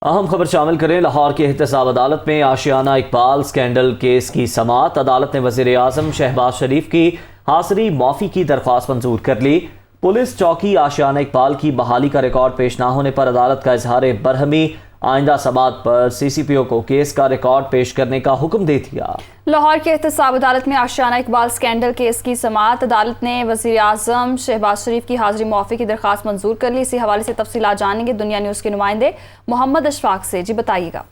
अहम खबर शामिल करें। लाहौर की एहतसाब अदालत में आशियाना इकबाल स्कैंडल केस की समाअत। अदालत ने वज़ीर आज़म शहबाज शरीफ की हाज़िरी माफ़ी की दरख्वास्त मंजूर कर ली। पुलिस चौकी आशियाना इकबाल की बहाली का रिकॉर्ड पेश न होने पर अदालत का इजहार बरहमी। आइंदा समाअत पर CCPO को केस का रिकॉर्ड पेश करने का हुक्म दे दिया। लाहौर की एहतसाब अदालत में आशियाना इकबाल स्कैंडल केस की समाअत। अदालत ने वज़ीर आज़म शहबाज शरीफ की हाज़िरी मुआफ़ी की दरख्वास्त मंजूर कर ली। इसी हवाले से तफसीलात जानेंगे दुनिया न्यूज़ के नुमाइंदे मोहम्मद अशफाक से। जी बताइएगा।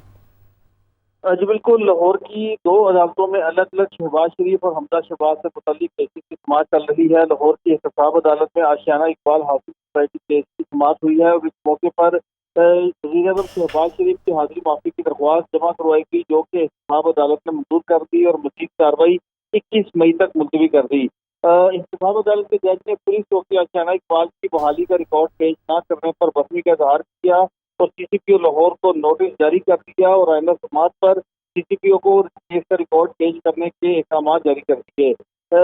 जी बिल्कुल, लाहौर की दो अदालतों में अलग अलग शहबाज शरीफ और हमजा शहबाज से मुतल्लिक केसेस की समाअत चल रही है। लाहौर की एहतसाब अदालत में आशियाना इकबाल हाफिज सोसाइटी केस की समाअत हुई है और इस मौके पर वज़ीर आज़म शहबाज शरीफ की हाज़िरी माफ़ी की दरख्वास्त जमा करवाई गई, जो कि एहतसाब अदालत ने मंजूर कर दी और मज़ीद कार्रवाई 21 मई तक मुलतवी कर दी। एहतसाब अदालत के जज ने पुलिस चौकी आशियाना इकबाल की बहाली का रिकॉर्ड पेश न करने पर बरहमी का इजहार किया और CCPO लाहौर को नोटिस जारी कर दिया और आइंदा समाअत पर CCPO को केस का रिकॉर्ड पेश करने के अहकाम जारी कर दिए।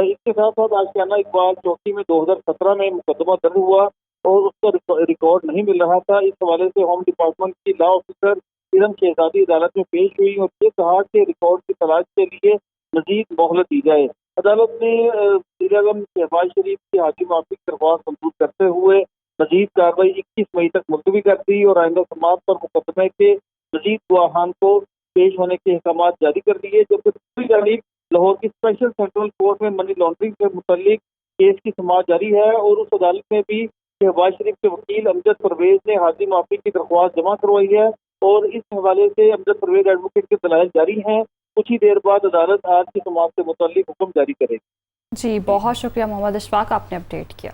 इसके साथ साथ आशियाना इकबाल चौकी में 2017 में मुकदमा दर्ज हुआ और उसका रिकॉर्ड नहीं मिल रहा था। इस हवाले से होम डिपार्टमेंट की लॉ ऑफिसर इरम शहजादी अदालत में पेश हुई और ये कहा कि रिकॉर्ड की तलाश के लिए मजीद मोहलत दी जाए। अदालत ने वज़ीर आज़म शहबाज शरीफ की हाज़िरी माफ़ी की दरख्वास्त मंजूर करते हुए मजीद कार्रवाई 21 मई तक मुलतवी कर दी और आइंदा समाअत पर मुकदमे के मजीद गवाहान को पेश होने के अहकाम जारी कर दिए। जबकि दूसरी जानिब लाहौर की स्पेशल सेंट्रल कोर्ट में मनी लॉन्ड्रिंग से मुतल्लिक केस की समाअत जारी है और उस अदालत में भी शहबाज शरीफ के वकील अमजद परवेज ने हाज़िरी माफ़ी की दरख्वास्त जमा करवाई है और इस हवाले से अमजद परवेज एडवोकेट के दलाइल जारी हैं। कुछ ही देर बाद अदालत आज की समाअत से मुतल्लिक हुक्म जारी करेगी। जी बहुत शुक्रिया मोहम्मद अशफाक, आपने अपडेट किया।